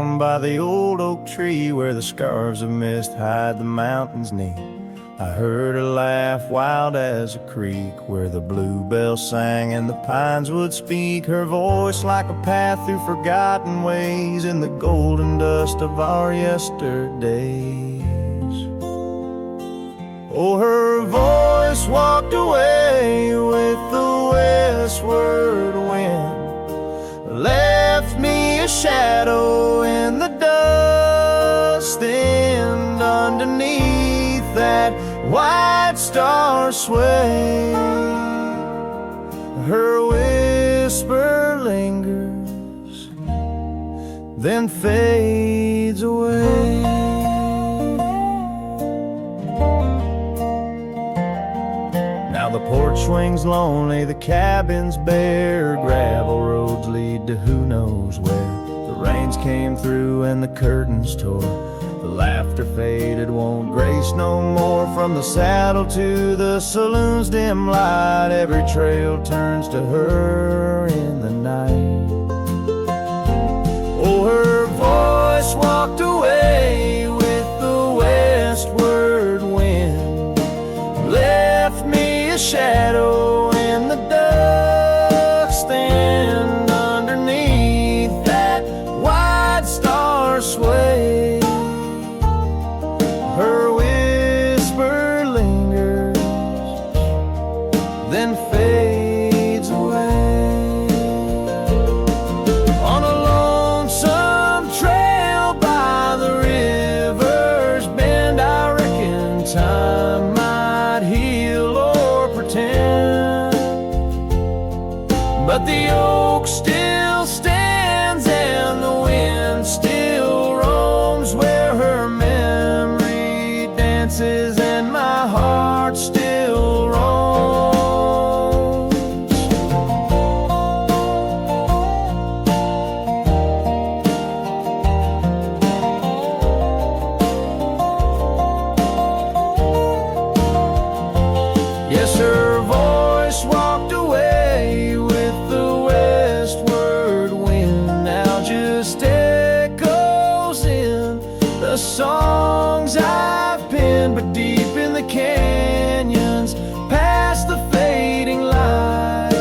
warmed by the old oak tree where the scarves of mist hide the mountains neath. I heard her laugh wild as a creek where the bluebell sang and the pines would speak. Her voice like a path through forgotten ways in the golden dust of our yesterdays. Oh, her voice walked away with the westward wind, left me a shadow in the dust, and underneath that white star sway, her whisper lingers, then fades away. Now the porch swings lonely, the cabin's bare, gravel roads lead to who knows where. The rains came through and the curtains tore, the laughter faded, won't grace no more. From the saddle to the saloon's dim light, every trail turns to her in the night. Oh, her voice walked away with the westward wind, left me a shadow in the dust, and underneath that white star sway, her whisper lingers, then fades away. On a lonesome trail by the river's bend, I reckon time might heal or pretend, but the oak still stands and the wind still roams where her memory dances and my heart still roams. Yes, her voice walked away with the westward wind, now just echoes in the songs I've penned. But deep in the canyons, past the fading light,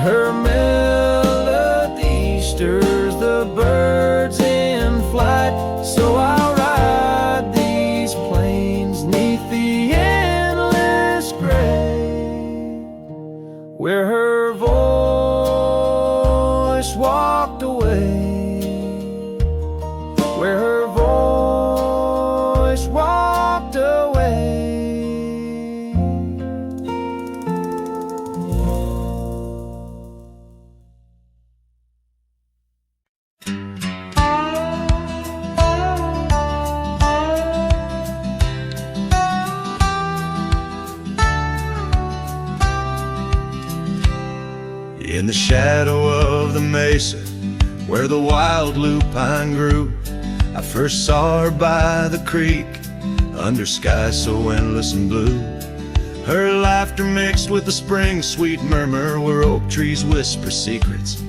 her melody stirs the birds in flight. So I'll ride these plains neath the endless gray, where her voice walked away, where her voice walked away. In the shadow of the mesa where the wild lupine grew, I first saw her by the creek under skies so endless and blue. Her laughter mixed with the spring sweet murmur where oak trees whisper secrets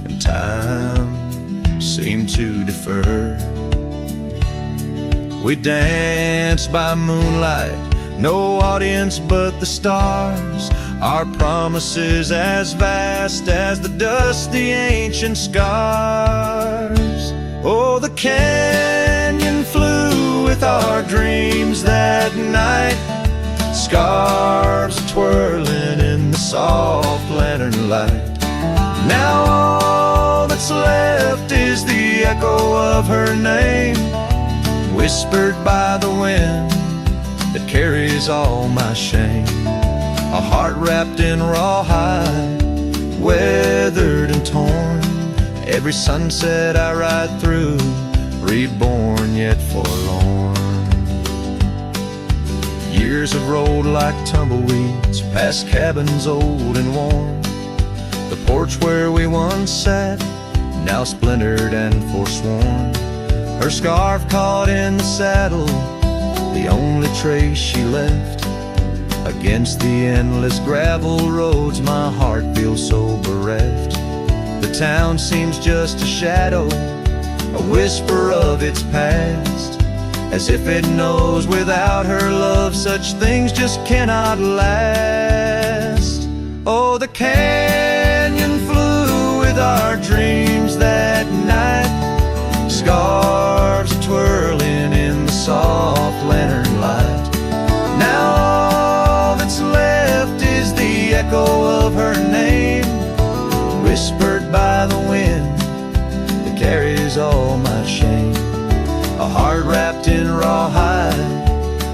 and time seemed to defer. We danced by moonlight, no audience but the stars, our promises as vast as the dusty ancient scars. Oh, the canyon flew with our dreams that night, scarves twirling in the soft lantern light. Now all that's left is the echo of her name, whispered by the wind that carries all my shame. A heart wrapped in rawhide, weathered and torn, every sunset I ride through, reborn yet forlorn. Years have rolled like tumbleweeds past cabins old and worn. The porch where we once sat, now splintered and forsworn. Her scarf caught in the saddle, the only trace she left. Against the endless gravel roads, my heart feels so bereft. The town seems just a shadow, a whisper of its past, as if it knows without her love such things just cannot last. Oh, the canyon flew with our dreams that night, scarves twirling in the soft lantern light. Now all that's left is the echo of her name, whispered by the wind that carries all my shame. A heart wrapped in rawhide,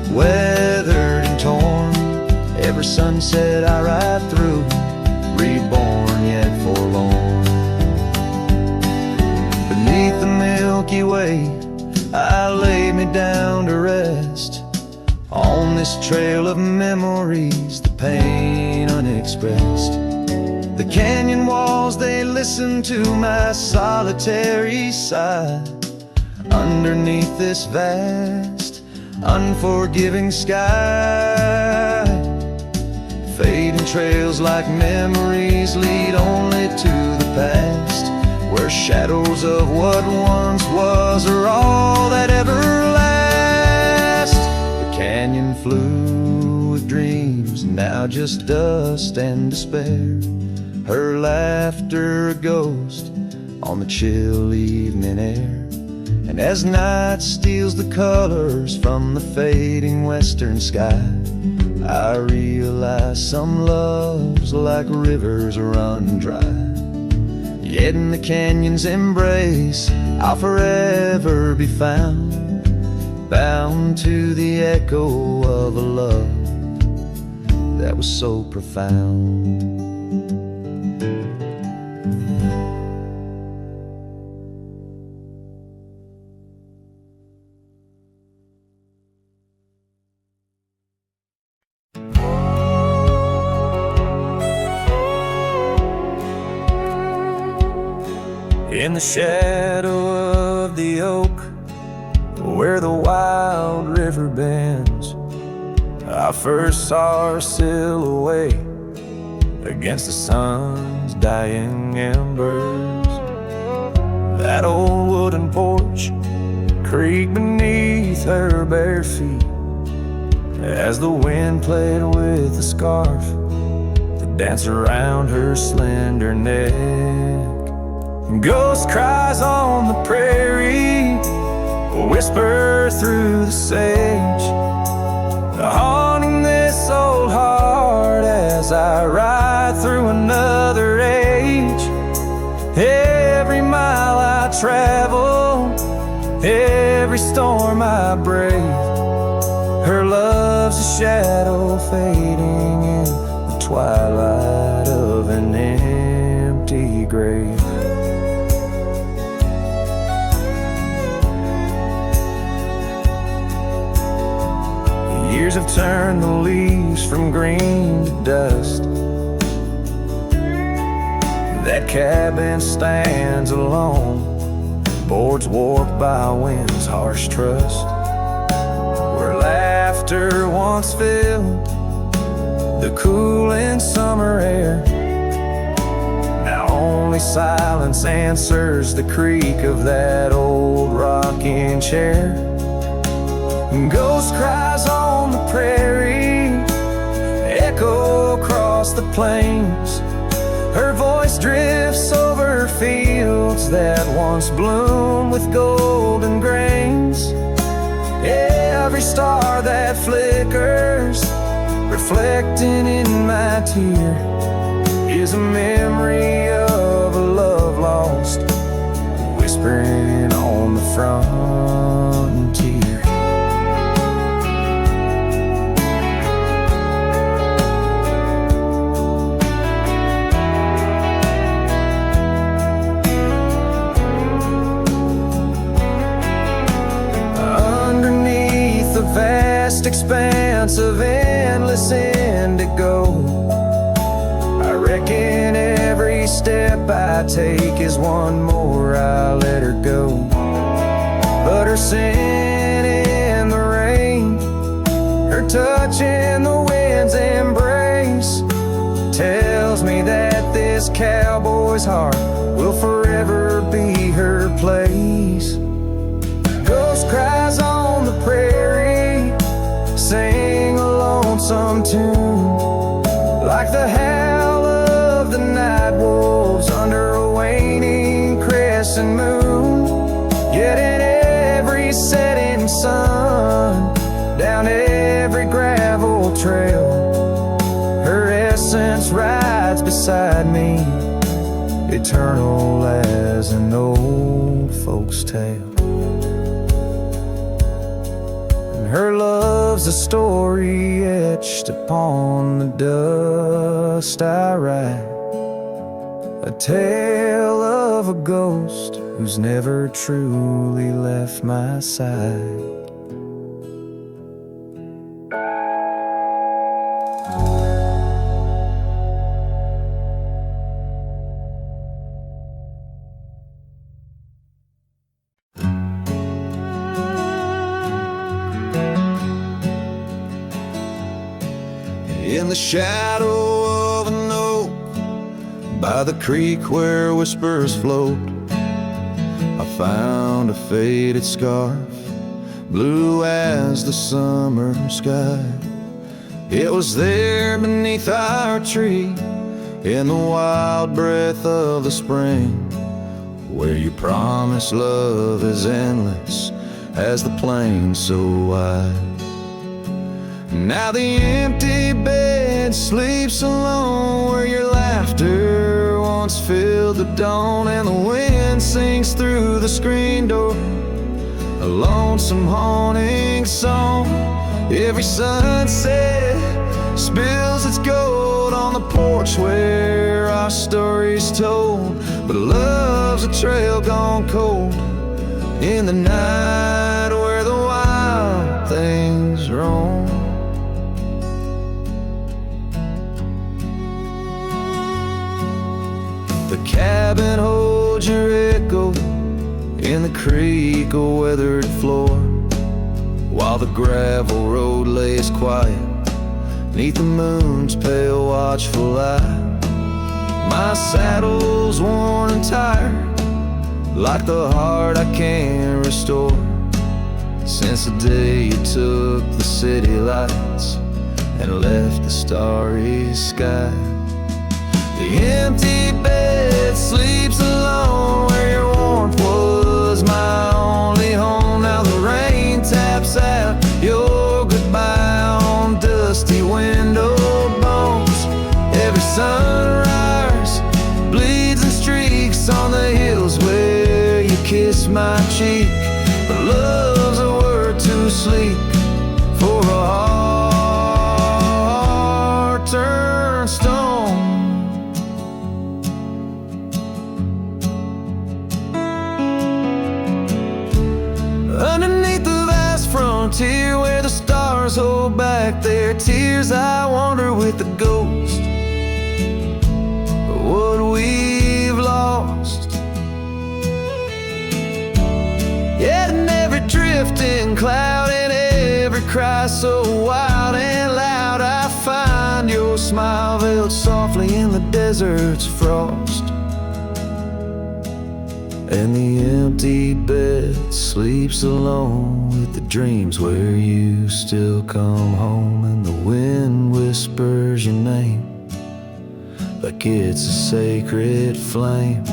weathered and torn. Every sunset I ride through, reborn yet forlorn. Beneath the Milky Way, I lay me down to rest. On this trail of memories, the pain unexpressed. The canyon walls, they listen to my solitary sigh. Underneath this vast, unforgiving sky, fading trails like memories lead only to the past, where shadows of what once was are all that ever last. The canyon flew with dreams, now just dust and despair. Her laughter a ghost on the chill evening air. And as night steals the colors from the fading western sky, I realize some loves like rivers run dry. Yet in the canyon's embrace, I'll forever be found, bound to the echo of a love that was so profound. In the shadow of the oak, where the wild river bends, I first saw her silhouette against the sun's dying embers. That old wooden porch creaked beneath her bare feet as the wind played with the scarf that danced around her slender neck. Ghost cries on the prairie whisper through the sage, haunting this old heart as I ride through another age. Every mile I travel, every storm I brave, her love's a shadow fading in the twilight of an empty grave. Years have turned the leaves from green to dust. That cabin stands alone, boards warped by wind's harsh trust, where laughter once filled the cooling summer air. Now only silence answers the creak of that old rocking chair. Ghost cries on the prairie echo across the plains, her voice drifts over fields that once bloomed with golden grains. Every star that flickers, reflecting in my tear, is a memory of a love lost, whispering on the frontier. Vast expanse of endless indigo, I reckon every step I take is one more I let her go. But her scent in the rain, her touch in the wind's embrace, tells me that this cowboy's heart will crescent moon, getting every setting sun down every gravel trail. Her essence rides beside me, eternal as an old folk's tale. And her love's a story etched upon the dust I write, a tale of a ghost who's never truly left my side. In the shadow of an oak, by the creek where whispers float, I found a faded scarf, blue as the summer sky. It was there beneath our tree, in the wild breath of the spring, where you promise love is endless as the plain so wide. Now the empty bed sleeps alone, where your laughter once filled the dawn, and the wind sings through the screen door, a lonesome haunting song. Every sunset spills its gold on the porch where our story's told, but love's a trail gone cold in the night where the wild things roam. The cabin holds your echo in the creek, a weathered floor, while the gravel road lays quiet neath the moon's pale watchful eye. My saddle's worn and tired, like the heart I can't restore, since the day you took the city lights and left the starry sky. The empty bed sleeps alone, where your warmth was my only home. Now the rain taps out your goodbye on dusty window bones. Every sunrise bleeds and streaks on the hills where you kiss my cheek, but love's a word too sleep for a heart turned stone. Underneath the vast frontier where the stars hold back their tears, I wander with the ghost of what we've lost. Yet in every drifting cloud and every cry so wild and loud, I find your smile veiled softly in the desert's frost. And the empty bed sleeps alone with the dreams where you still come home, and the wind whispers your name like it's a sacred flame.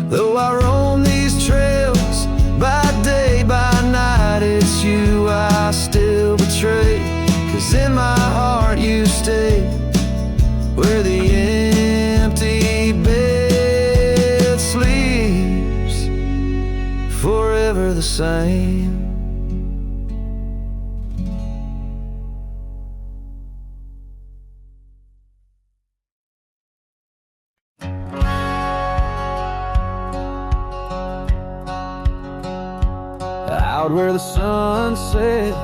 Though I roam these trails by day, by night, it's you I still betray, 'cause in my heart you stay where the empty bed sleeps, forever the same. Out where the sunset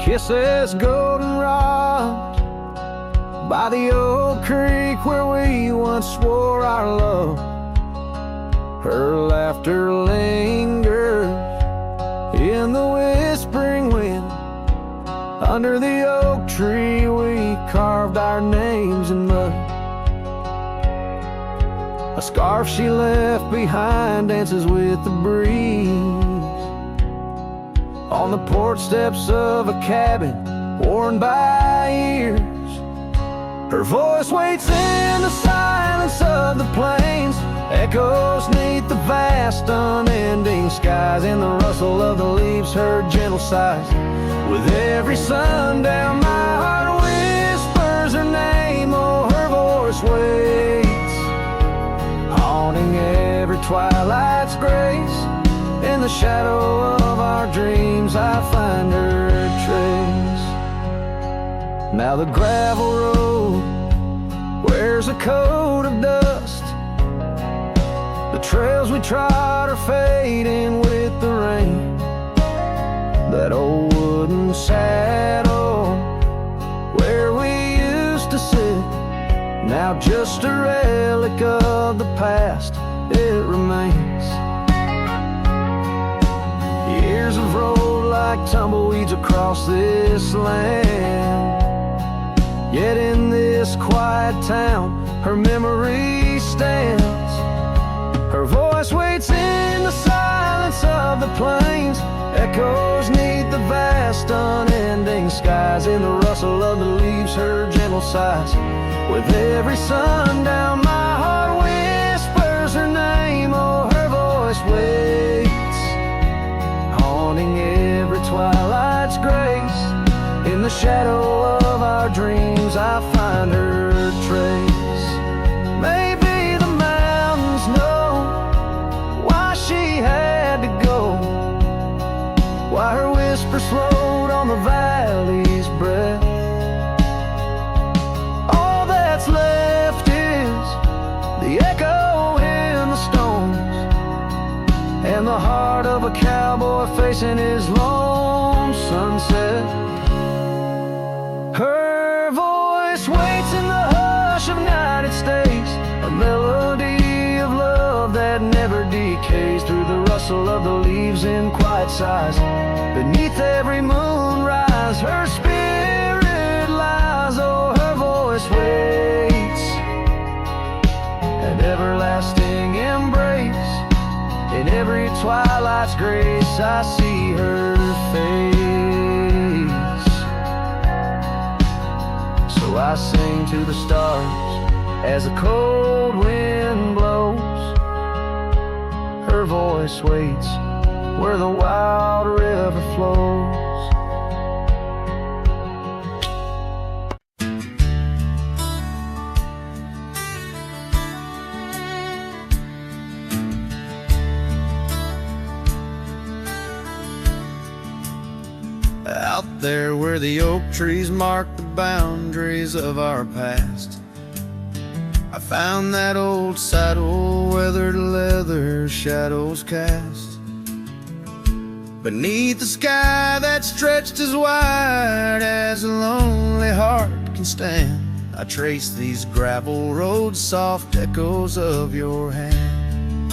kisses goldenrod, by the old creek where we once swore our love, her laughter lingers in the whispering wind. Under the oak tree we carved our names in mud. A scarf she left behind dances with the breeze on the porch steps of a cabin worn by years. Her voice waits in the silence of the plains, Echoes neath the vast unending skies, and the rustle of the leaves heard gentle sighs. With every sundown my heart whispers her name, oh her voice waits, haunting every twilight's grace. In the shadow of our dreams I find her trace. Now the gravel road wears a coat of dust, the trails we trod are fading with the rain. That old wooden saddle where we used to sit, now just a relic of the past, it remains. Years have rolled like tumbleweeds across this land, yet in this quiet town her memory stands. Her voice waits in the silence of the plains, echoes neath the vast unending skies. In the rustle of the leaves her gentle sighs. With every sundown my heart whispers her name, oh her voice waits, haunting every twilight's grace. In the shadow of our dreams I find her trace. Maybe the mountains know why she had to go, why her whisper slowed on the valley's breath. All that's left is the echo in the stones, and the heart of a cowboy facing his lone sunset. Her voice waits in the hush of night, it stays a melody of love that never decays. Through the rustle of the leaves in quiet sighs, beneath every moonrise her spirit lies, oh her voice waits, an everlasting embrace. In every twilight's grace I see her face. So I sing to the stars as the cold wind blows, her voice waits where the wild river flows. Out there where the oak trees mark the boundaries of our past, I found that old saddle, weathered leather, shadows cast. Beneath the sky that stretched as wide as a lonely heart can stand, I trace these gravel roads, soft echoes of your hand.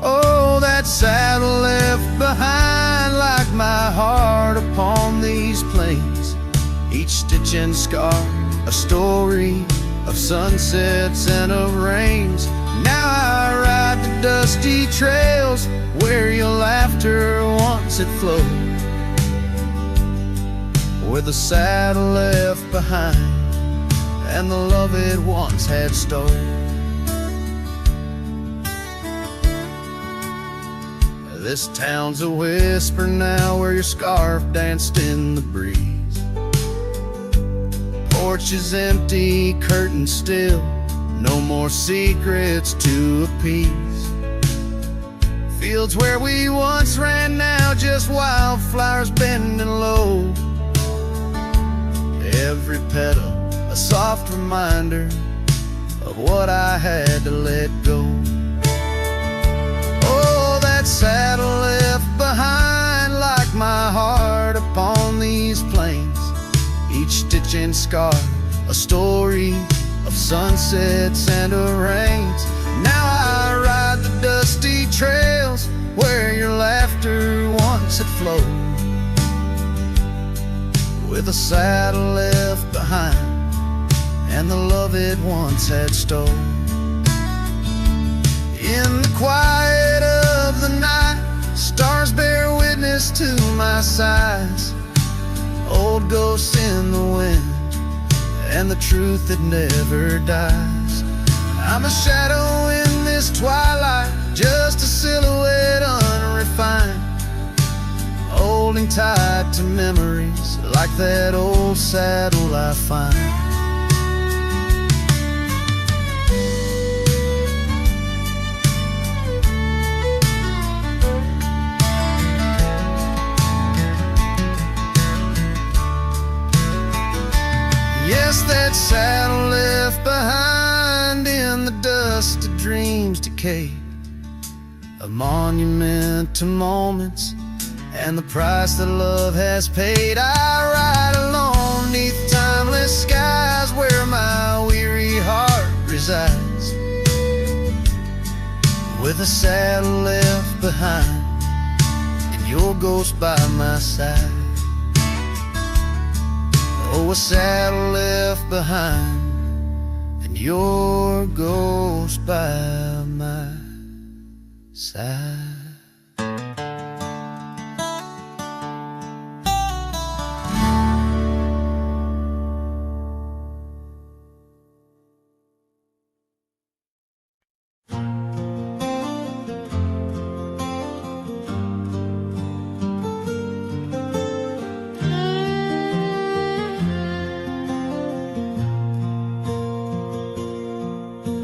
Oh, that saddle left behind like my heart upon these plains, each stitch and scar a story of sunsets and of rains. Now I ride the dusty trails where your laughter once had flowed, where the saddle left behind and the love it once had stole. This town's a whisper now where your scarf danced in the breeze. Porch is empty, curtains still, no more secrets to appease. Fields where we once ran now just wildflowers bending low. Every petal a soft reminder of what I had to let go. Oh, that saddle left behind like my heart upon these plains, each stitch and scar a story of sunsets and of rains. Now I ride the dusty trails where your laughter once had flowed, with a saddle left behind and the love it once had stole. In the quiet of the night, stars bear witness to my sighs, old ghosts in the wind and the truth that never dies. I'm a shadow in this twilight, just a silhouette unrefined, holding tight to memories like that old saddle I find. Yes, that saddle left behind in the dust of dreams decay, a monument to moments and the price that love has paid. I ride alone neath timeless skies where my weary heart resides, with a saddle left behind and your ghost by my side. Oh, a saddle left behind and your ghost by my side.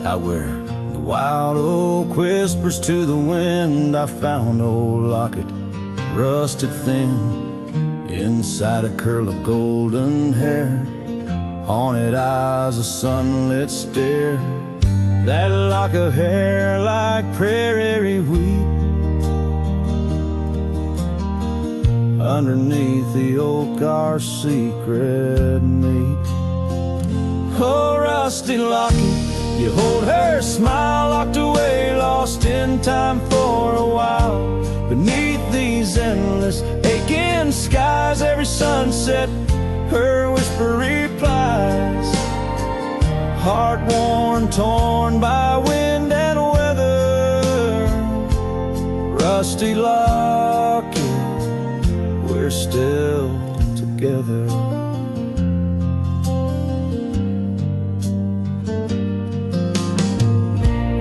Out where the wild oak whispers to the wind, I found old locket, rusted thin, inside a curl of golden hair, haunted eyes, a sunlit stare. That lock of hair like prairie wheat, underneath the oak our secret meet. Oh, rusty locket, you hold her smile locked away, lost in time for a while. Beneath these endless aching skies, every sunset her whisper replies. Heart worn, torn by wind and weather, rusty locket, we're still together.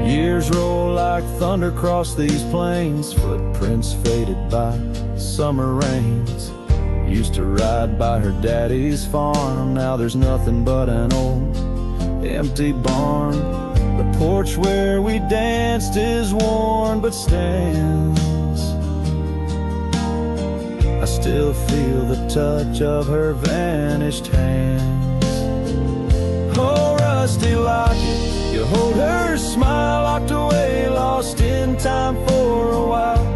Years roll like thunder across these plains, footprints faded by summer rains. Used to ride by her daddy's farm, now there's nothing but an old empty barn. The porch where we danced is worn but stands. I still feel the touch of her vanished hands. Oh, rusty locket, you hold her smile locked away, lost in time for a while.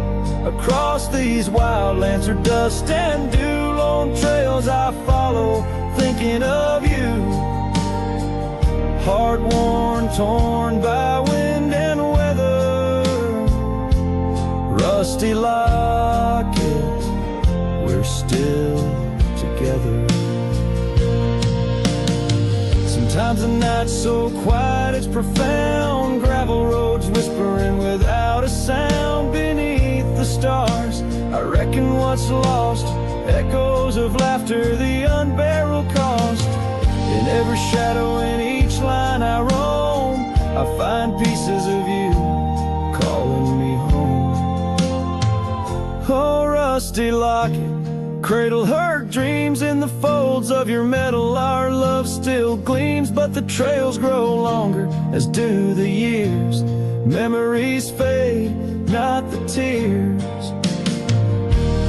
Across these wild lands are dust and dew, lone trails I follow, thinking of you. Heart worn, torn by wind and weather, rusty locket, we're still together. Sometimes the night's so quiet it's profound, gravel roads whispering without a sound. Beneath the stars, I reckon what's lost, echoes of laughter, the unbearable cost. In every shadow, in each line I roam, I find pieces of you calling me home. Oh, rusty locket, cradle her dreams in the folds of your metal. Our love still gleams, but the trails grow longer, as do the years. Memories fade, not the tears.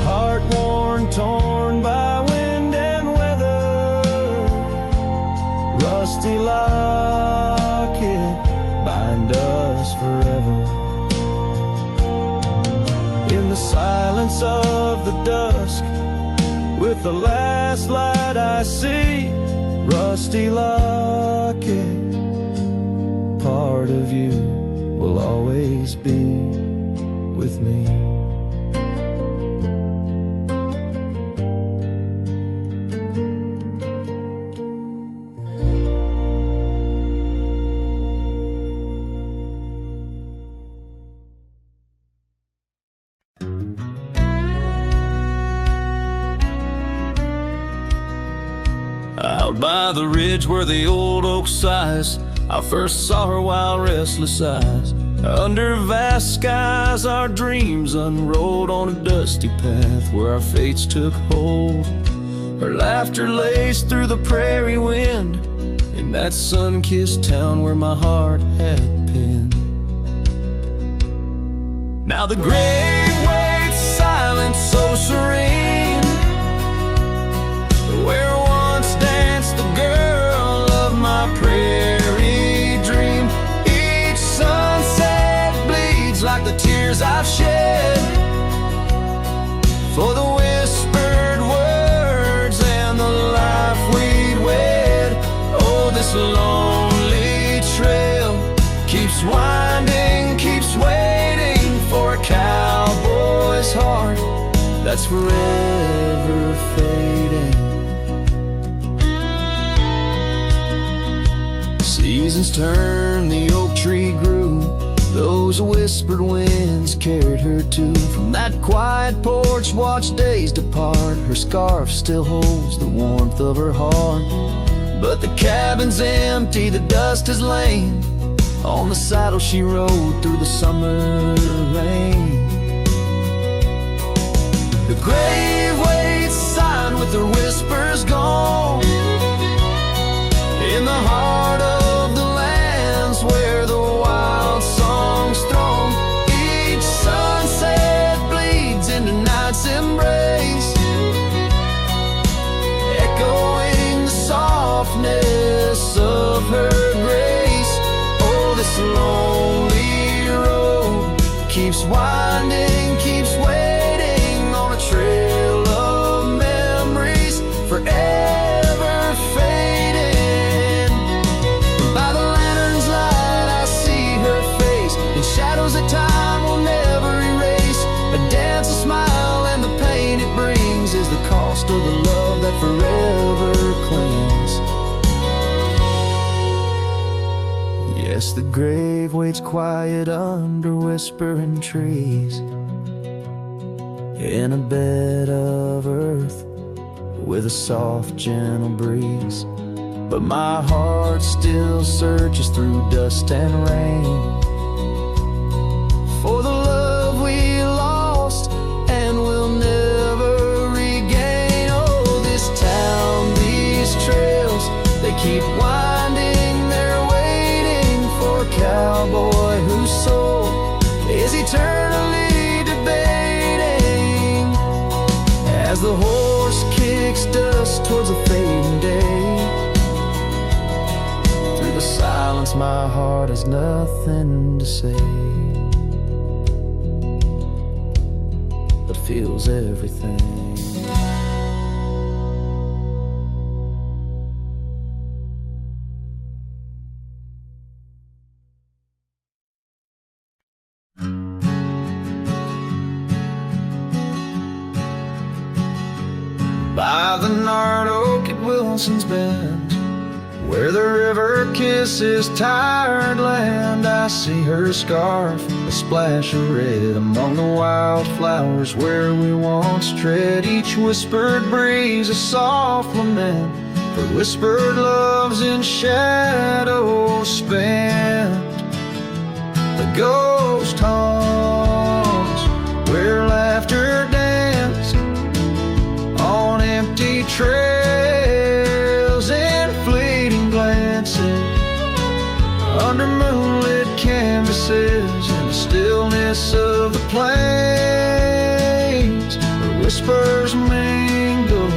Heart worn, torn by wind and weather, rusty locket, bind us forever. In the silence of the dusk, with the last light I see, rusty locket, part of you will always be with me. Out by the ridge where the old oak sighs, I first saw her wild restless eyes. Under vast skies, our dreams unrolled on a dusty path where our fates took hold. Her laughter laced through the prairie wind in that sun-kissed town where my heart had been. Now the grave waits silent, so serene, where once danced the girl of my prairie dream. Each sunset bleeds like the tears I've shed for the whispered words and the life we'd wed. Oh, this lonely trail keeps winding, keeps waiting for a cowboy's heart that's forever fading. Seasons turned, the oak tree grew, those whispered winds carried her to. From that quiet porch, watched days depart. Her scarf still holds the warmth of her heart. But the cabin's empty, the dust has lain on the saddle she rode through the summer rain. The grave waits silent with her whispers gone in the heart of the lands where the wild songs throng. Each sunset bleeds into night's embrace, echoing the softness of her grace. Oh, this lonely road keeps winding, keeps waiting on a trail of memories forever fading. By the lantern's light I see her face in shadows that time will never erase. A dance, a smile, and the pain it brings is the cost of the love that forever clings. Yes, the grave waits quiet under whispering trees, in a bed of earth with a soft, gentle breeze. But my heart still searches through dust and rain for the love we lost and will never regain. Oh, this town, these trails, they keep winding, they're waiting for a cowboy whose soul is eternally debating as the horse kicks dust towards a fading day. Through the silence my heart has nothing to say, but feels everything. By the gnarled oak at Wilson's Bend, where the river kisses tired land, I see her scarf, a splash of red among the wildflowers where we once tread. Each whispered breeze a soft lament for whispered loves in shadows spent. The ghost haunts where laughter danced on empty trails and fleeting glances under moonlit canvases in the stillness of the plains. The whispers mingle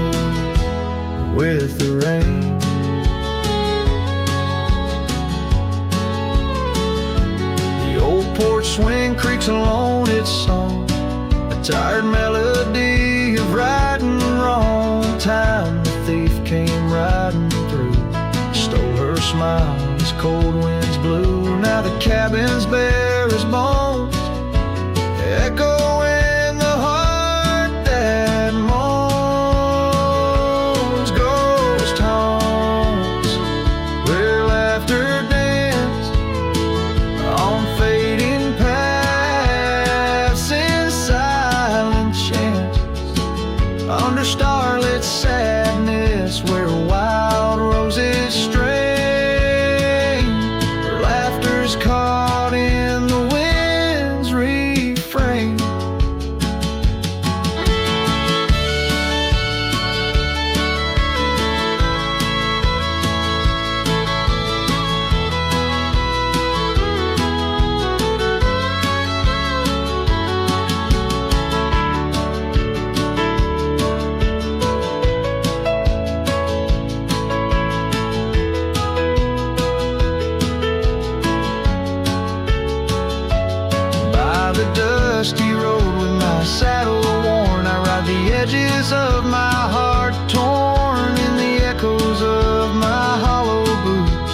with the rain. The old porch swing creaks alone its song, a tired melody of right and wrong. Time the thief came riding through, stole her smile as cold winds blew. Now the cabin's bare as bones, echo in the heart that moans. Ghost haunts where laughter danced on fading paths in silent chants, under starlit sadness where wild roses strain. Her laughter's caught in the wind pieces of my heart torn in the echoes of my hollow boots.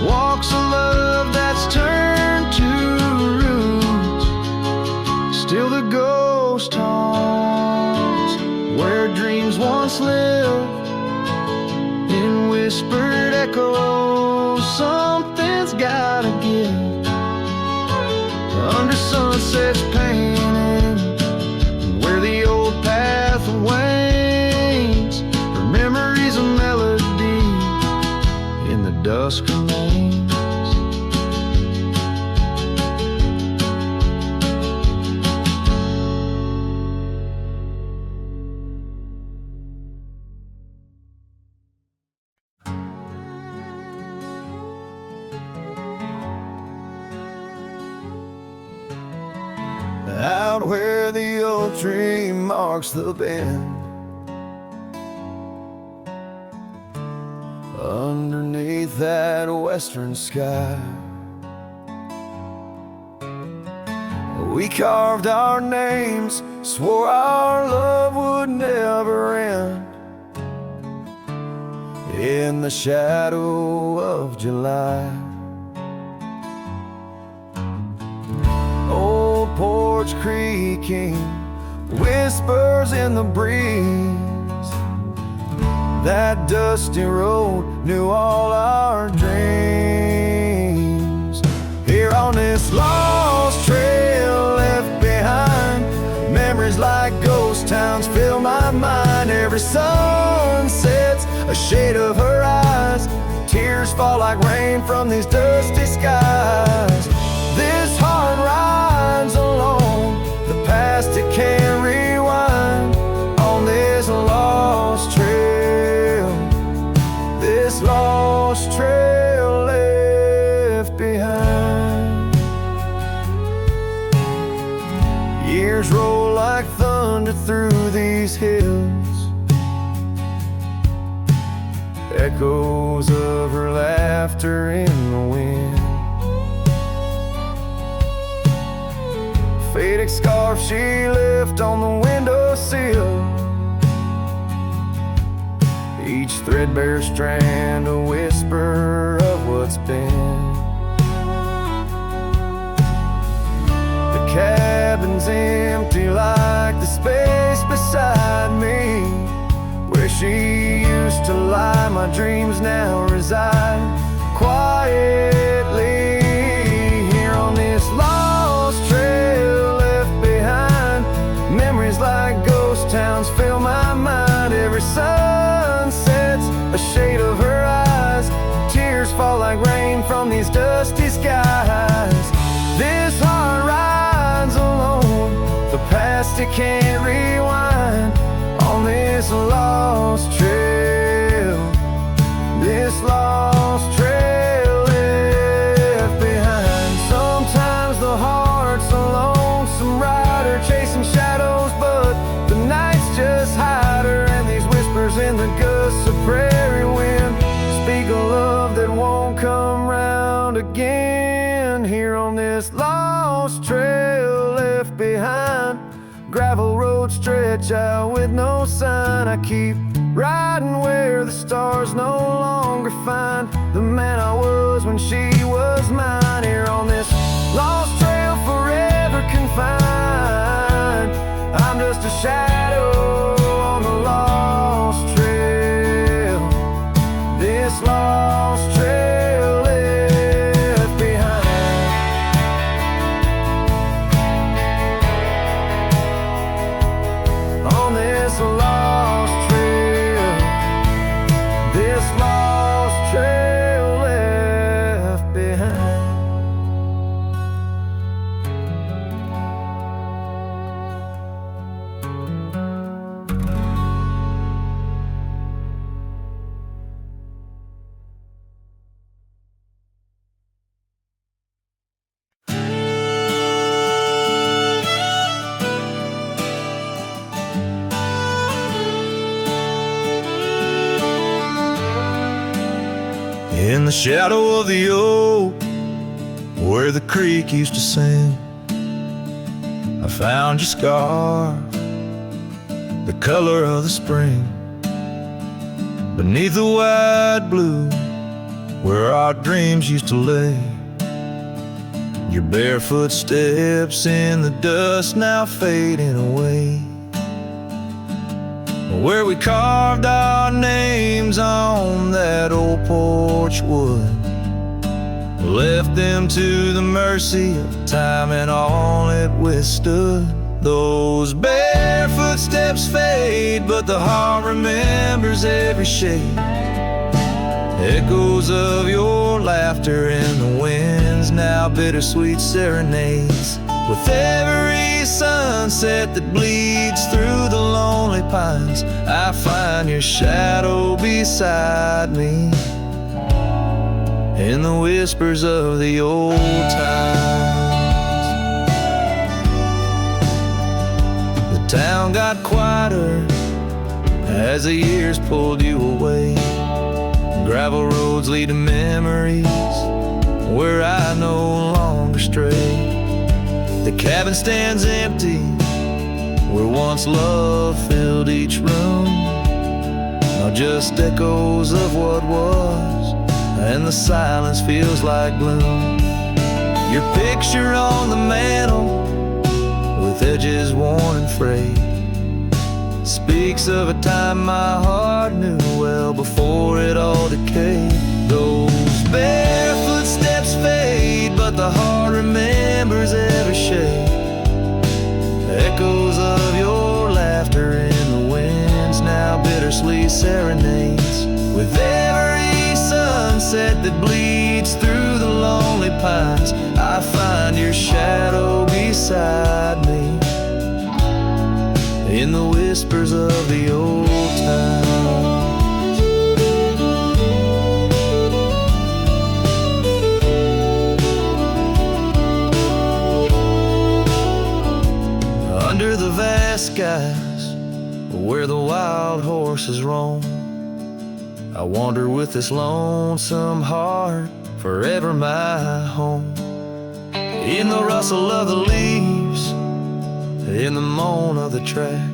Walks of love that's turned to roots. Still the ghost haunts where dreams once lived. In whispered echoes, something's gotta give. Under sunsets painted where the old path wanes, her memories a melody in the dusk remains. Out where the oak tree marks the bend, underneath that western sky, we carved our names, swore our love would never end. In the shadow of July, old porch creaking, whispers in the breeze. That dusty road knew all our dreams. Here on this lost trail left behind, memories like ghost towns fill my mind. Every sun sets a shade of her eyes, tears fall like rain from these dusty skies. This heart rides alone, the past it can't rewind. On this lost trail, this lost trail left behind. Years roll like thunder through these hills, echoes of her laughter in the wind. Faded scarf she left on the windowsill, each threadbare strand a whisper of what's been. The cabin's empty like the space beside me, where she used to lie. My dreams now reside quietly here on this lost trail left behind. Memories like ghost towns fill my mind. Every sun sets a shade of her eyes, tears fall like rain from these dusty skies. This heart rides alone, the past it can't rewind. On this lost trail, this lost trail left behind. Sometimes the heart's a lonesome rider chasing shadows, but the nights just hide her. And these whispers in the gusts of prairie wind speak a love that won't come round again. Here on this lost trail left behind, gravel roads stretch out with no sign. I keep riding where the stars no longer find the man I was when she was mine. Here on this lost trail forever confined, I'm just a shadow on the lost trail. This lost trail left behind. On this lost trail, this lost trail left behind. In the shadow of the oak, where the creek used to sing, I found your scar, the color of the spring. Beneath the wide blue, where our dreams used to lay. Your barefoot steps in the dust now fading away. Where we carved our names on that old porch wood, left them to the mercy of time and all it withstood. Those barefoot steps fade, but the heart remembers every shade. Echoes of your laughter in the winds, now bittersweet serenades. With every sunset that bleeds through the lonely pines, I find your shadow beside me in the whispers of the old times. The town got quieter as the years pulled you away. Gravel roads lead to memories where I no longer stray. The cabin stands empty where once love filled each room. Now just echoes of what was, and the silence feels like gloom. Your picture on the mantle, with edges worn and frayed, speaks of a time my heart knew well before it all decayed. Those barefoot steps fade, but the heart remembers every shade. Echoes of your laughter in the winds, now bittersweet serenades. With every sunset that bleeds through the lonely pines, I find your shadow beside me in the whispers of the old times. Under the vast skies where the wild horses roam, I wander with this lonesome heart, forever my home. In the rustle of the leaves, in the moan of the track,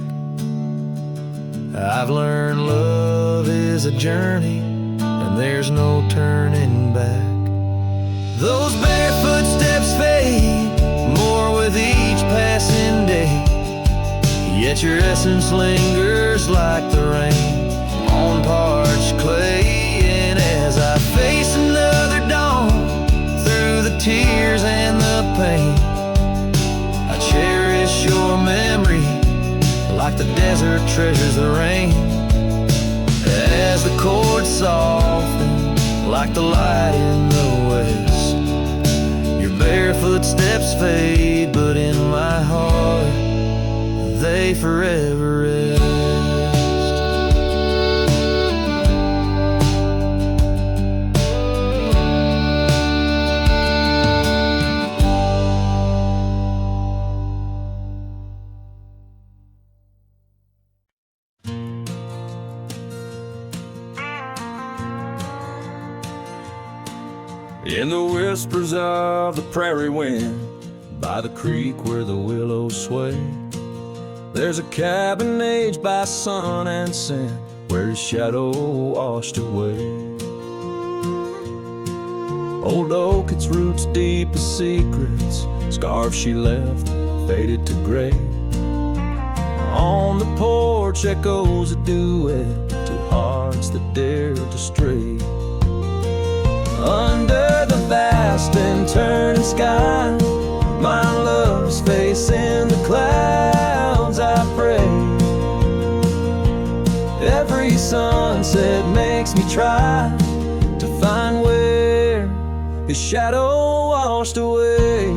I've learned love is a journey and there's no turning back. Those barefoot steps fade more with each passing day, yet your essence lingers like the rain on parched clay. And as I face another dawn through the tears and the pain, I cherish your memory like the desert treasures the rain. As the chords soften like the light in the west, your barefoot steps fade, but in my heart they forever rest. In the whispers of the prairie wind, by the creek where the willows sway, there's a cabin aged by sun and sand, where his shadow washed away. Old oak, its roots deep as secrets, scarves she left faded to gray. On the porch echoes a duet to hearts that dared to stray. Under the vast and turning sky, my love's face in the clouds, I pray. Every sunset makes me try to find where his shadow washed away.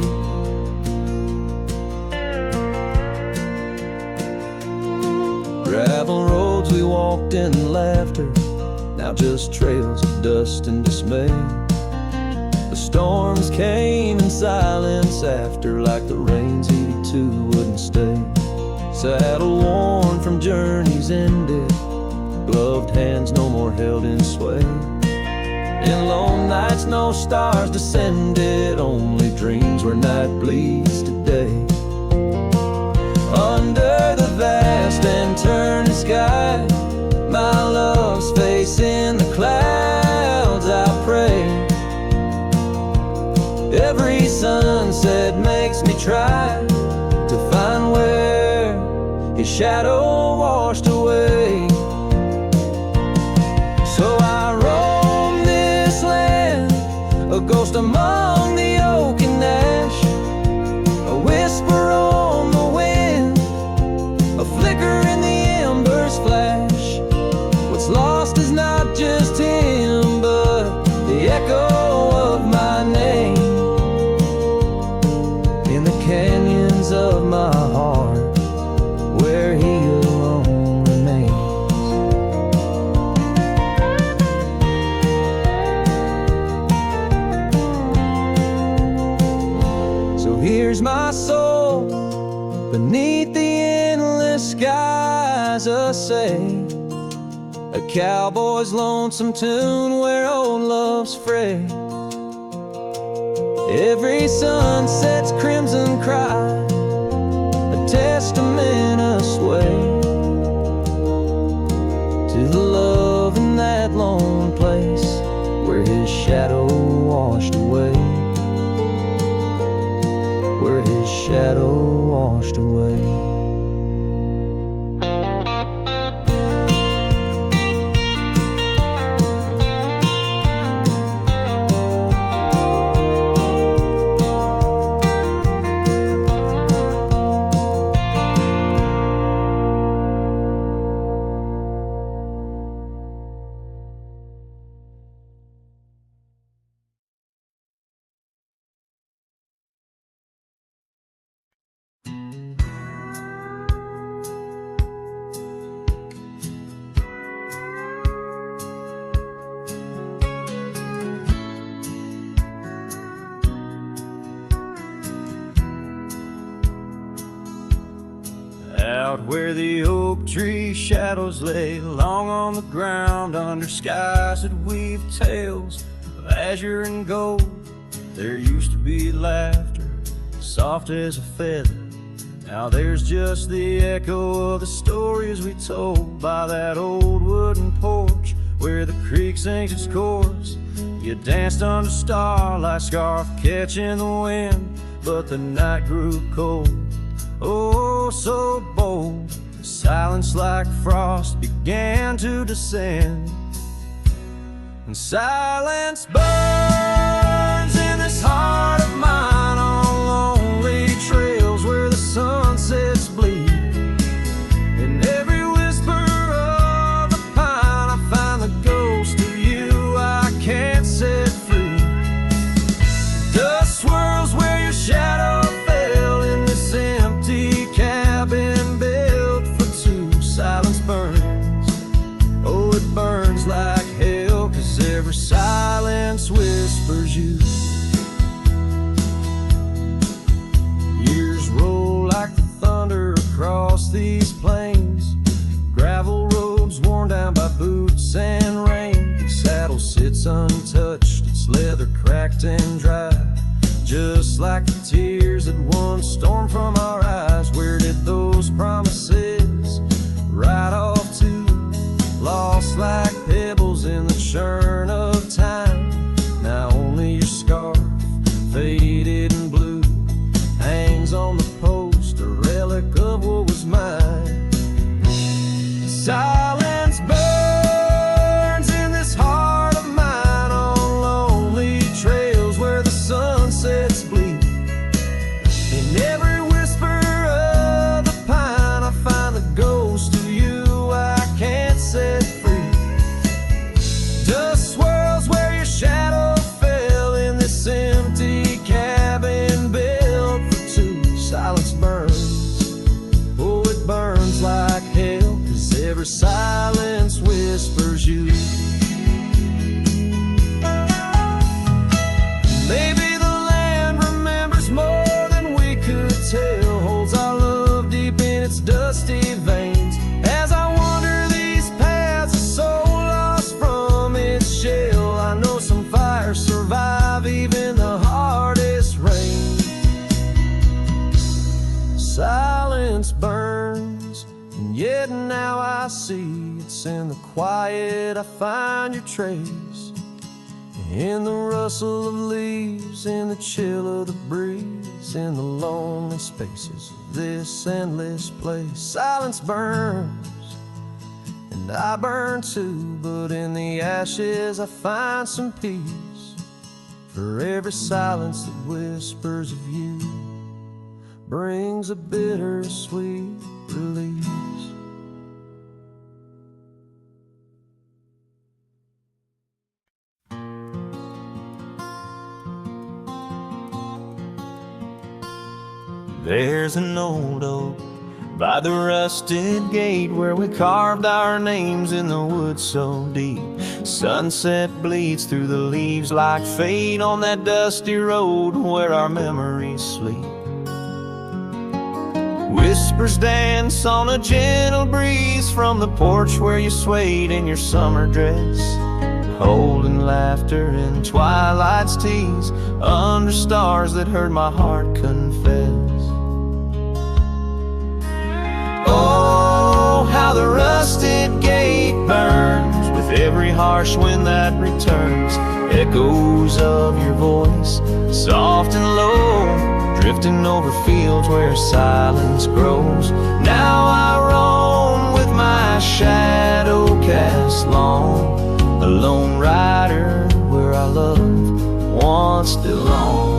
Gravel roads we walked in laughter, now just trails of dust and dismay. The storms came in silence after, like the rains he too wouldn't stay. Saddle worn from journeys ended, gloved hands no more held in sway. In lone nights no stars descended, only dreams where night bleeds today. Under the vast and turning his shadow washed away. So I roam this land, a ghost among the oak and ash, a whisper on the wind, a flicker in the embers flash. What's lost is not just him, but the echo of my name in the canyons of my heart, where he alone remains. So here's my soul beneath the endless skies, a say, a cowboy's lonesome tune where old love's fray. Every sunset's crimson cry, a testament, a sway to the love in that lone place where his shadow washed away, where his shadow washed away. Out where the oak tree shadows lay long on the ground, under skies that weave tales of azure and gold, there used to be laughter soft as a feather. Now there's just the echo of the stories we told by that old wooden porch where the creek sings its chorus. You danced under starlight, scarf catching the wind, but the night grew cold, oh so bold. The silence like frost began to descend, and silence burns in this heart of mine on lonely trails where the sunsets bleed. In every whisper of the pine I find the ghost of you I can't set free. Dust swirls where your shadow fell in this empty cabin built for two. Silence burns, oh it burns like hell, 'cause every silence whispers you. Years roll like the thunder across these plains, gravel roads worn down by boots and rain. The saddle sits untouched, its leather cracked and dry, just like the tears that once stormed from our eyes. Where did those promises ride off to? Lost like pebbles in the churn of time. Now only your scarf, faded and blue, hangs on the post, a relic of what was mine. Silence burns in this heart of mine on lonely trails where the sunsets bleed. In every whisper of the pine I find the ghost of you I can't set free. Dust swirls where your shadow fell in this empty cabin built for two. Silence burns, oh it burns like hell, 'cause every silence whispers you. Maybe the land remembers more than we could tell, holds our love deep in its dusty veins. As I wander these paths, a soul lost from its shell, I know some fires survive even the hardest rain. Silence burns, and yet now I see it's in the quiet I find your trace. In the rustle of leaves, in the chill of the breeze, in the lonely spaces of this endless place. Silence burns, and I burn too, but in the ashes I find some peace. For every silence that whispers of you brings a bittersweet release. There's an old oak by the rusted gate where we carved our names in the wood so deep. Sunset bleeds through the leaves like fate on that dusty road where our memories sleep. Whispers dance on a gentle breeze from the porch where you swayed in your summer dress, holding laughter in twilight's tease under stars that heard my heart confess. Oh, how the rusted gate burns with every harsh wind that returns. Echoes of your voice, soft and low, drifting over fields where silence grows. Now I roam with my shadow cast long, a lone rider where our love once belonged.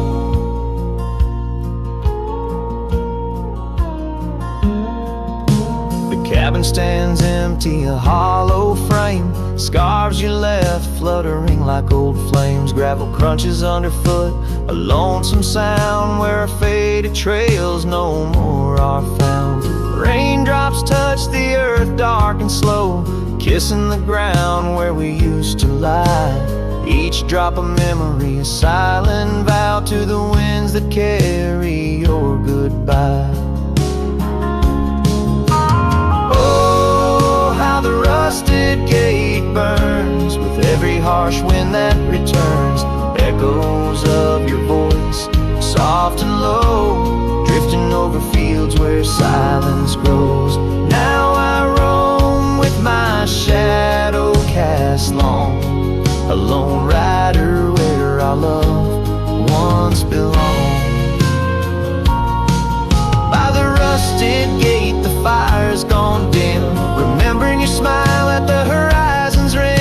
The cabin stands empty, a hollow frame. Scarves you left fluttering like old flames. Gravel crunches underfoot, a lonesome sound where our faded trails no more are found. Raindrops touch the earth dark and slow, kissing the ground where we used to lie. Each drop of memory, a silent vow to the winds that carry your goodbye. Oh, how the rusted gate burns with every harsh wind that returns. Echoes of your voice, soft and low, drifting over fields where silence grows. Now I roam with my shadow cast long, a lone rider where our love once belonged. By the rusted gate the fire's gone dim, remembering your smile at the horizon's rim.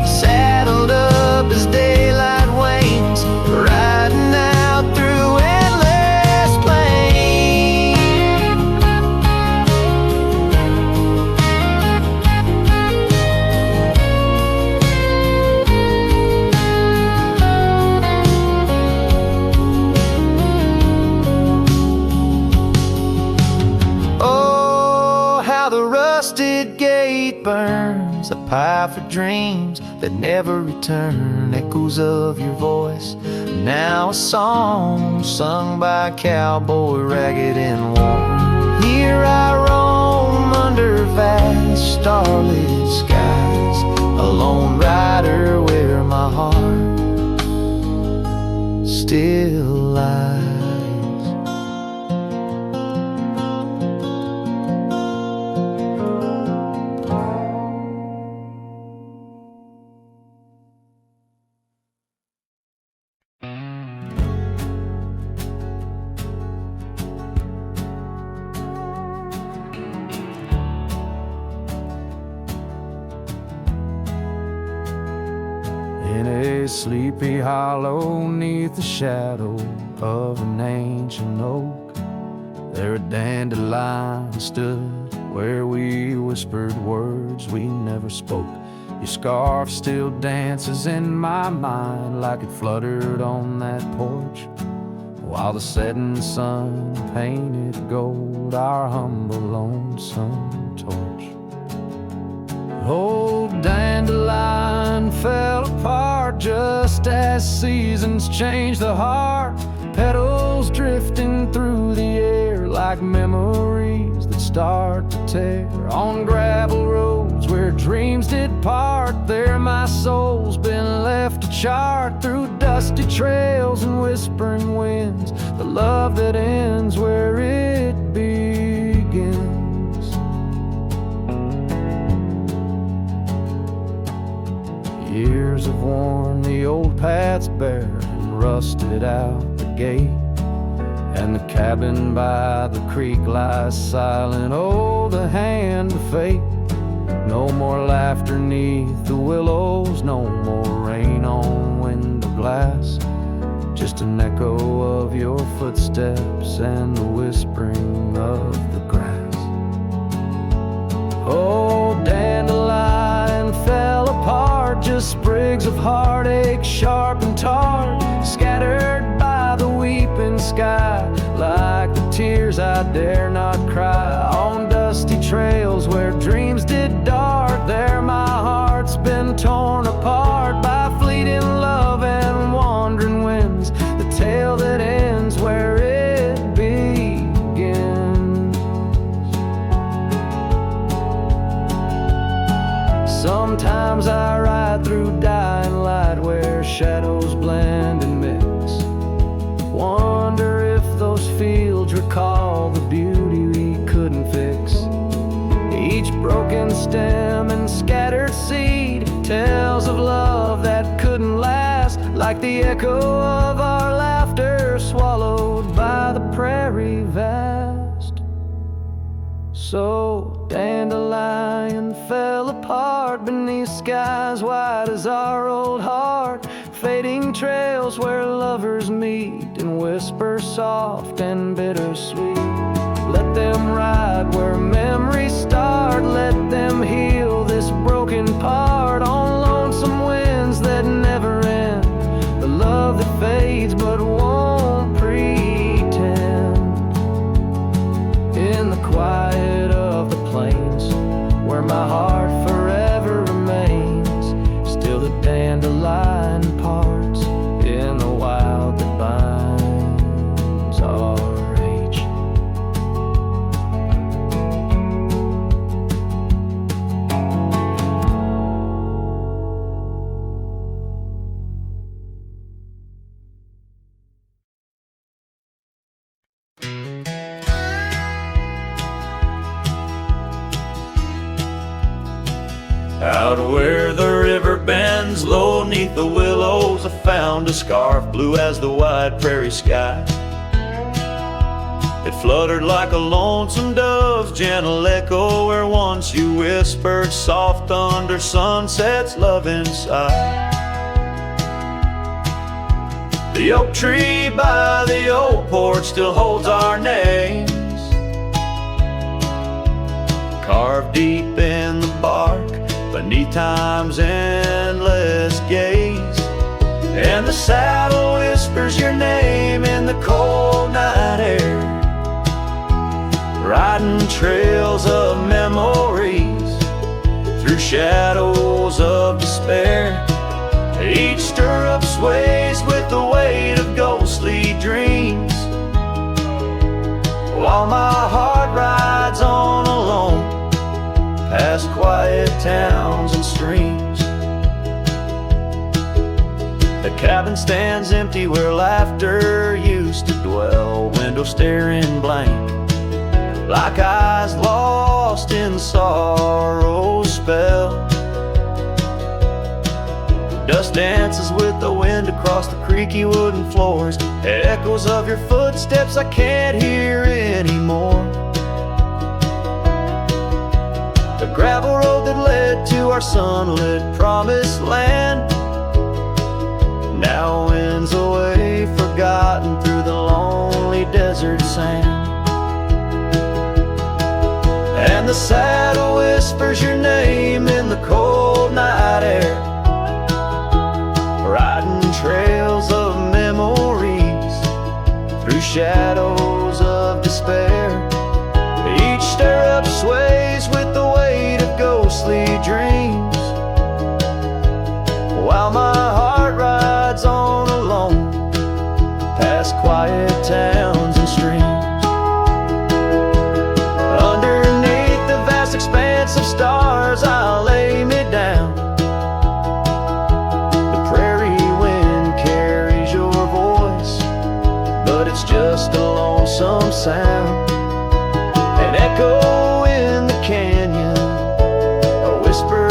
Saddled up as daylight wanes, riding out through endless plain. Oh, how the rusted gate burns, a pyre for dreams that never return. Echoes of your voice, now a song sung by a cowboy ragged and worn. Here I roam under vast starlit skies, a lone rider where my heart still lies. In a sleepy hollow neath the shadow of an ancient oak, there a dandelion stood where we whispered words we never spoke. Your scarf still dances in my mind like it fluttered on that porch, while the setting sun painted gold our humble lonesome torch. Old dandelion fell apart just as seasons change the heart. Petals drifting through the air like memories that start to tear. On gravel roads where dreams did part, there my soul's been left to chart. Through dusty trails and whispering winds, the love that ends where it begins. Years have worn the old paths bare and rusted out the gate. and the cabin by the creek lies silent. Oh, the hand of fate. No more laughter 'neath the willows, no more rain on window glass. Just an echo of your footsteps and the whispering of the grass. Oh, dandelion fell apart, just sprigs of heartache, sharp and tart, scattered by the weeping sky, like the tears I dare not cry. On dusty trails where dreams did dart, there my heart's been torn apart by fleeting love and wandering winds, the tale that ends where it begins. Sometimes I ride through dying light where shadows blend and mix. Wonder if those fields recall the beauty we couldn't fix. Each broken stem and scattered seed tells of love that couldn't last, like the echo of our laughter swallowed by the prairie vast. So dandelion fell apart beneath skies wide as our old heart, fading trails where lovers meet and whisper soft and bittersweet. Let them ride where memories start, let them heal this broken part on lonesome winds that never end, the love that fades but won't pretend. In the quiet of the plains where my heart forever remains, still the dandelion parts in the wild that binds our age. Out where the river bends low 'neath the willows, I found a scarf blue as the wide prairie sky. It fluttered like a lonesome dove's gentle echo where once you whispered soft under sunset's loving sigh. The oak tree by the old porch still holds our names, carved deep in the bark beneath time's endless gaze. And the saddle whispers your name in the cold night air, riding trails of memories through shadows of despair. Each stirrup sways with the weight of ghostly dreams, while my heart rides on alone past quiet towns and streams. The cabin stands empty where laughter used to dwell, window staring blank, like eyes lost in sorrow's spell. Dust dances with the wind across the creaky wooden floors, echoes of your footsteps I can't hear anymore. The gravel road that led to our sunlit promised land now winds away, forgotten through the lonely desert sand. And the saddle whispers your name in the cold night air, riding trails of memories through shadows of despair. Each stirrup sways with the weight of ghostly dreams, while my heart rides on alone past quiet towns and streams. Underneath the vast expanse of stars I'll lay me down. The prairie wind carries your voice, but it's just a lonesome sound, an echo in the canyon, a whisper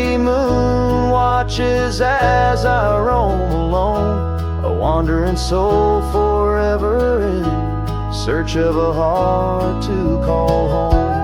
empty moon watches as I roam alone, a wandering soul forever in search of a heart to call home.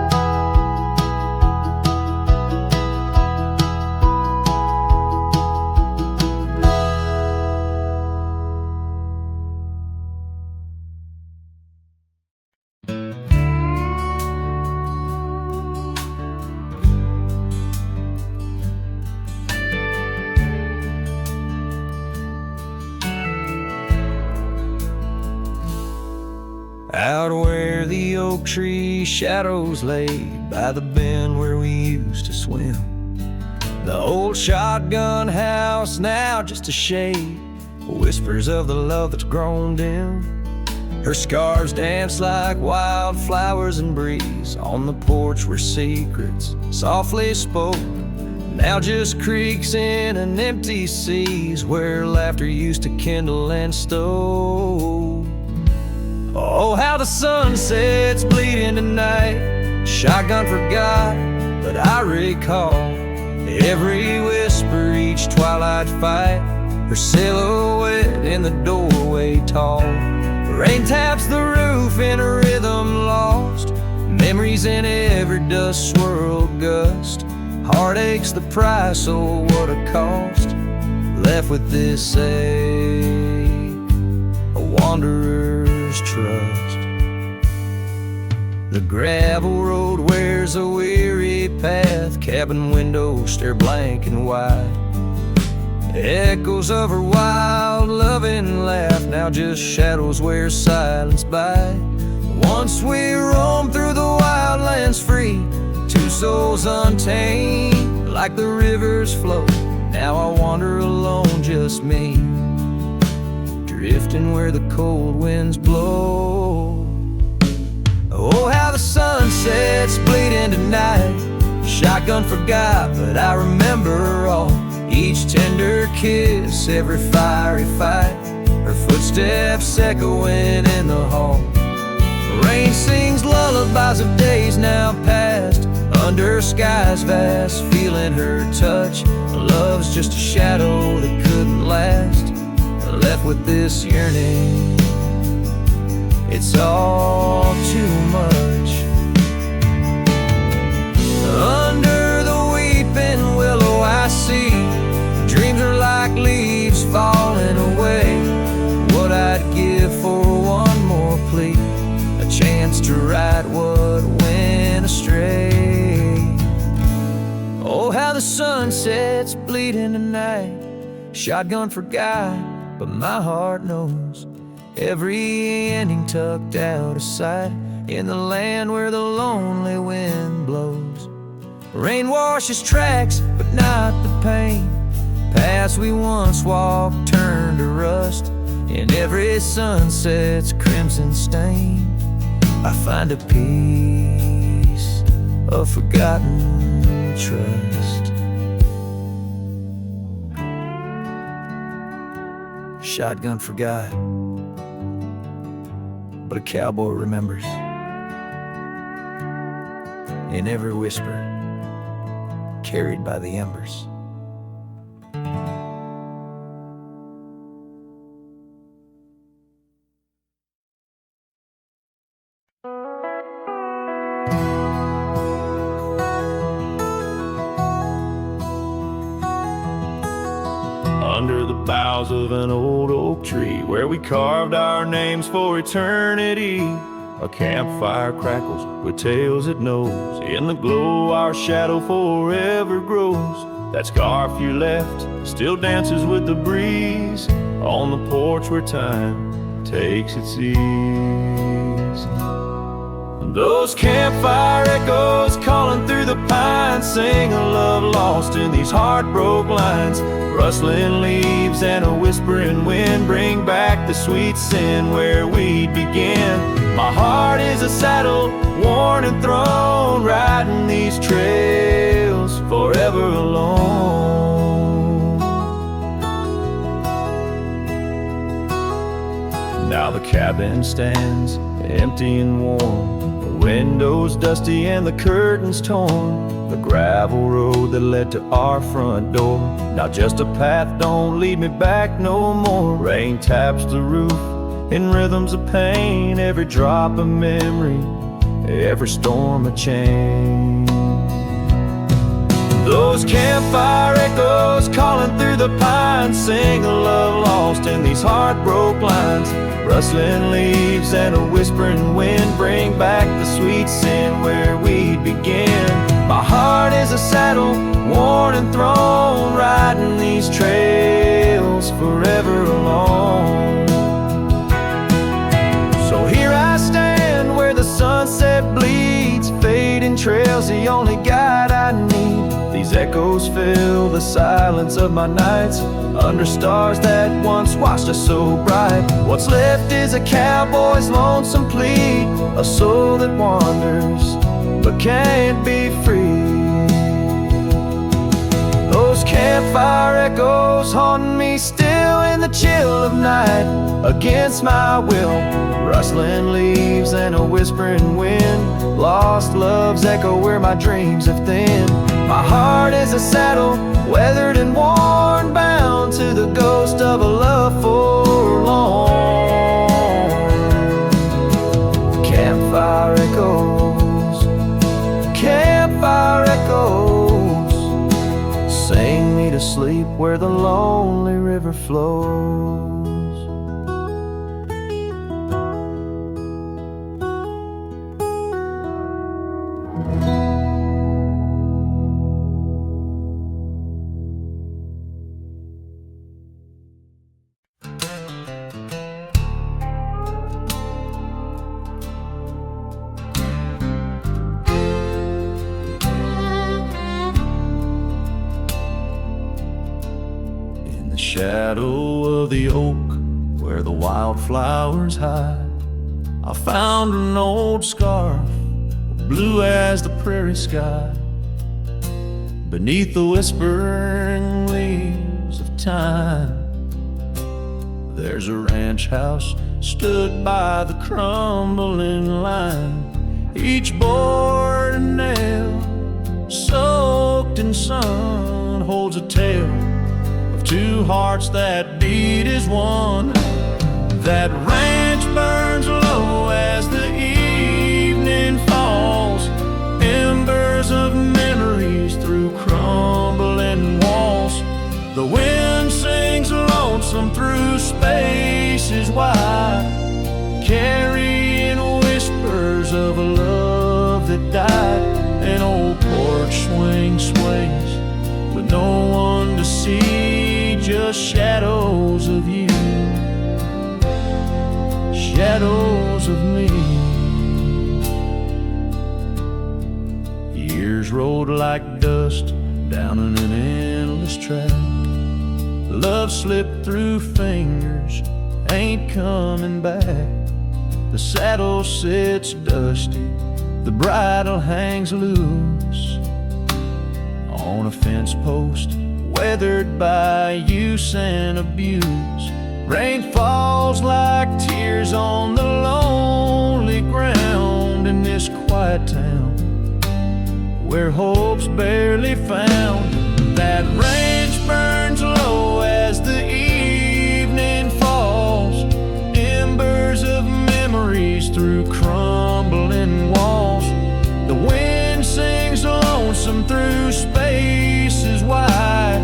Out where the oak tree shadows lay by the bend where we used to swim, the old shotgun house now just a shade, whispers of the love that's grown dim. Her scars dance like wildflowers in breeze on the porch where secrets softly spoke, now just creaks in an empty seas where laughter used to kindle and stoke. Oh, how the sunsets bleed into night, shotgun forgot, but I recall every whisper, each twilight fight, her silhouette in the doorway tall. Rain taps the roof in a rhythm lost, memories in every dust swirled gust. Heartache's the price, oh what a cost, left with this a wanderer's trust. The gravel road wears a weary path, cabin windows stare blank and wide. Echoes of her wild loving laugh, now just shadows where silence by. Once we roamed through the wildlands free, two souls untamed like the rivers flow. Now I wander alone, just me, drifting where the cold winds blow. Oh, how the sunsets bleed into night, shotgun forgot, but I remember all. Each tender kiss, every fiery fight, her footsteps echoing in the hall. Rain sings lullabies of days now past, under skies vast, feeling her touch. Love's just a shadow that couldn't last, left with this yearning, it's all too much. Under the weeping willow I see dreams are like leaves falling away. What I'd give for one more plea, a chance to right what went astray. Oh, how the sunsets bleed into night, shotgun forgot, but my heart knows every ending tucked out of sight, in the land where the lonely wind blows. Rain washes tracks, but not the pain. Paths we once walked turn to rust, in every sunset's crimson stain. I find a piece of forgotten trust. Shotgun forgot, but a cowboy remembers, in every whisper carried by the embers. Under the boughs of an old oak tree, where we carved our names for eternity, a campfire crackles with tales it knows. In the glow our shadow forever grows. That scarf you left still dances with the breeze on the porch where time takes its ease. Those campfire echoes calling through the pines sing a love lost in these heartbroken lines. Rustling leaves and a whispering wind bring back the sweet sin where we began. My heart is a saddle, worn and thrown, riding these trails forever alone. Now the cabin stands empty and warm, windows dusty and the curtains torn, the gravel road that led to our front door. Now just a path, don't lead me back no more. Rain taps the roof in rhythms of pain, every drop a memory, every storm a change. Those campfire echoes calling through the pines, sing a love lost in these heartbroken lines. Rustling leaves and a whispering wind bring back the sweet sin where we'd begin. My heart is a saddle, worn and thrown, riding these trails forever alone. So here I stand where the sunset bleeds, fading trails, the only guide I need. These echoes fill the silence of my nights, under stars that once watched us so bright. What's left is a cowboy's lonesome plea, a soul that wanders but can't be free. Those campfire echoes haunting me still in the chill of night, against my will. Rustling leaves and a whispering wind, lost love's echo where my dreams have thinned. My heart is a saddle, weathered and worn, bound to the ghost of a love forlorn. Campfire echoes, campfire echoes, sing me to sleep where the lonely river flows. Shadow of the oak where the wildflowers hide, I found an old scarf, blue as the prairie sky. Beneath the whispering leaves of time, there's a ranch house stood by the crumbling line. Each board and nail soaked in sun holds a tale, two hearts that beat as one. That ranch burns low as the evening falls, embers of memories through crumbling walls. The wind sings lonesome through spaces wide, carrying whispers of a love that died. An old porch swing sways with no one to see, just shadows of you, shadows of me. Years rolled like dust down in an endless track. Love slipped through fingers, ain't coming back. The saddle sits dusty, the bridle hangs loose on a fence post, weathered by use and abuse. Rain falls like tears on the lonely ground in this quiet town where hope's barely found. That ranch burns low as the evening falls, embers of memories through crumbling walls. The wind sings lonesome through spaces wide,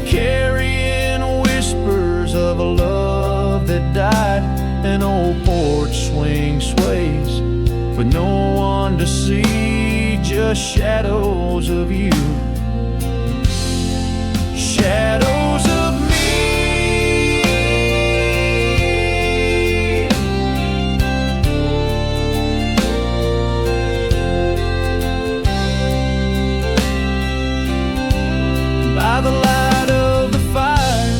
carrying whispers of a love that died. An old porch swing sways with no one to see, just shadows of you, shadows of me. By the light of the fire,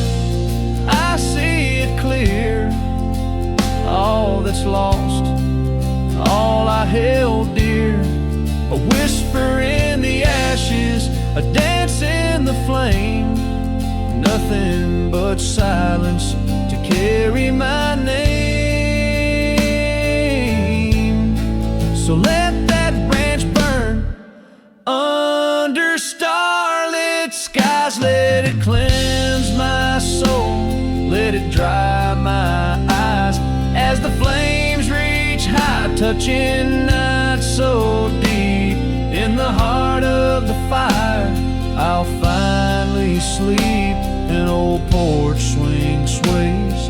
I see it clear. All that's lost, all I held dear. A whisper in the ashes, a dance in the flame. Nothing but silence to carry my name. So So let that branch burn under starlit skies. Let it cleanse my soul, let it dry my eyes as the flames reach high, touching night so deep. In the heart of the fire I'll finally sleep. An old porch swing sways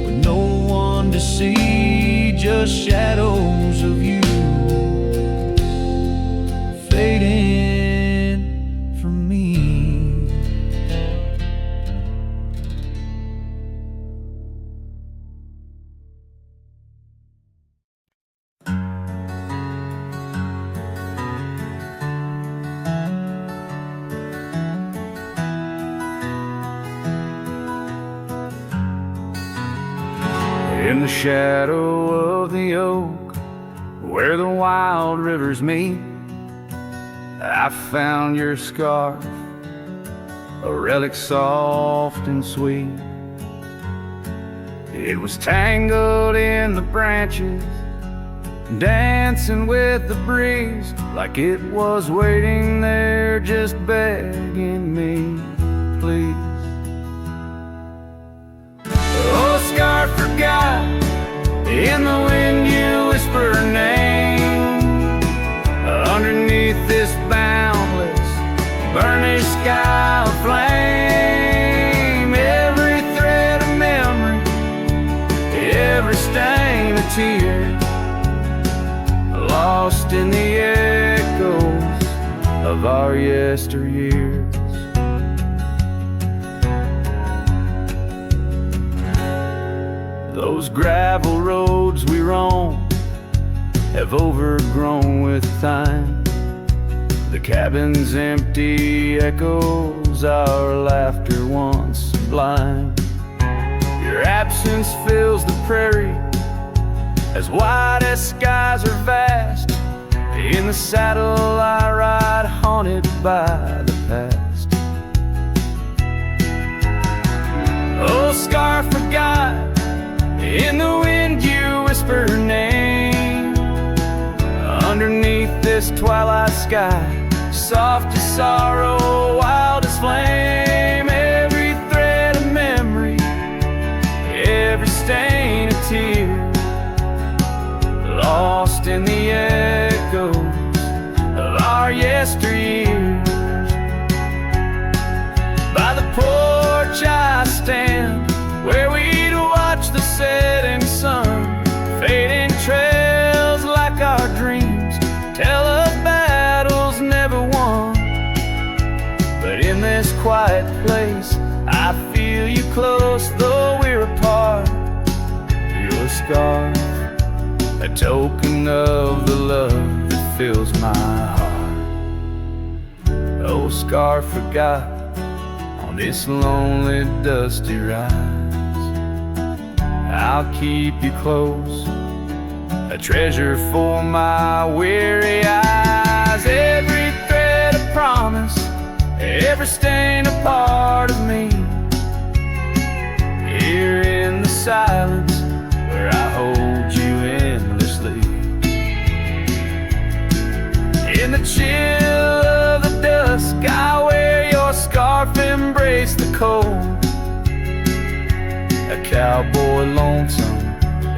with no one to see, just shadows of you fading from me. In the shadow of the oak, where the wild rivers meet, I found your scarf, a relic soft and sweet. It was tangled in the branches, dancing with the breeze, like it was waiting there just begging me, please. Oh, scarf forgot, in the wind you whisper her name. Underneath this boundless, burnished sky of flame, every thread of memory, every stain of tears, lost in the echoes of our yesteryears. Those gravel roads we roam have overgrown with time. The cabin's empty echoes our laughter once sublime. Your absence fills the prairie, as wide as skies are vast. In the saddle I ride, haunted by the past. Oh, scarf forgot, in the wind you whisper her name. Underneath this twilight sky, soft as sorrow, wild as flame, every thread of memory, every stain of tear, lost in the echoes of our yesteryears. By the porch I stand, where we'd watch the setting sun, fading trails like our dreams tell of battles never won. But in this quiet place I feel you close, though we're apart. Your scarf, a token of the love that fills my heart. Oh, scarf forgot, on this lonely dusty ride I'll keep you close, a treasure for my weary eyes. Every thread a promise, every stain a part of me. Here in the silence where I hold you endlessly. In the chill of the dusk I wear your scarf, embrace the cold. A cowboy lonesome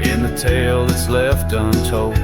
in the tale that's left untold.